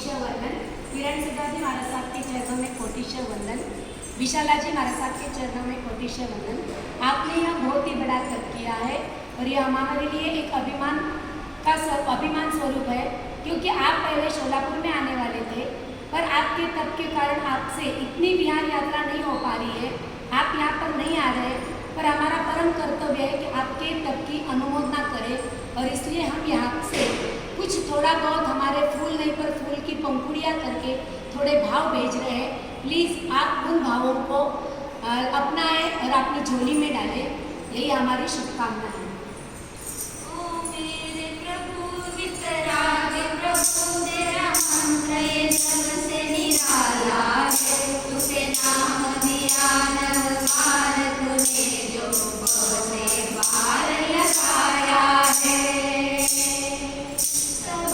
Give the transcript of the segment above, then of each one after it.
कोटिशय वंदन। किरण सुधा जी महाराज साहब के चरणों में कोटिशय वंदन। विशाला जी महाराज साहब के चरणों में कोटिशय वंदन। आपने यह बहुत ही बड़ा तप किया है और यह हमारे लिए एक अभिमान स्वरूप है, क्योंकि आप पहले शोलापुर में आने वाले थे, पर आपके तप के कारण आपसे इतनी विहार यात्रा नहीं हो पा रही है, आप यहाँ पर नहीं आ रहे, पर हमारा परम कर्तव्य है कि आपके तप की अनुमोदना करें, और इसलिए हम यहाँ से कुछ थोड़ा बहुत हमारे फूल नहीं पर फूल की पंखुड़ियाँ करके थोड़े भाव भेज रहे हैं। प्लीज़ आप उन भावों को अपनाएं और अपनी झोली में डालें। यही हमारी शुभकामना है। तेरा मंत्र ये सबसे निराला है, तुझे नाम दिया नवकार तूने जो से पार लगाया है। सब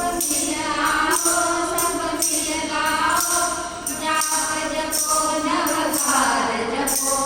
मिल गाओ, जाप जपो नवकार जपो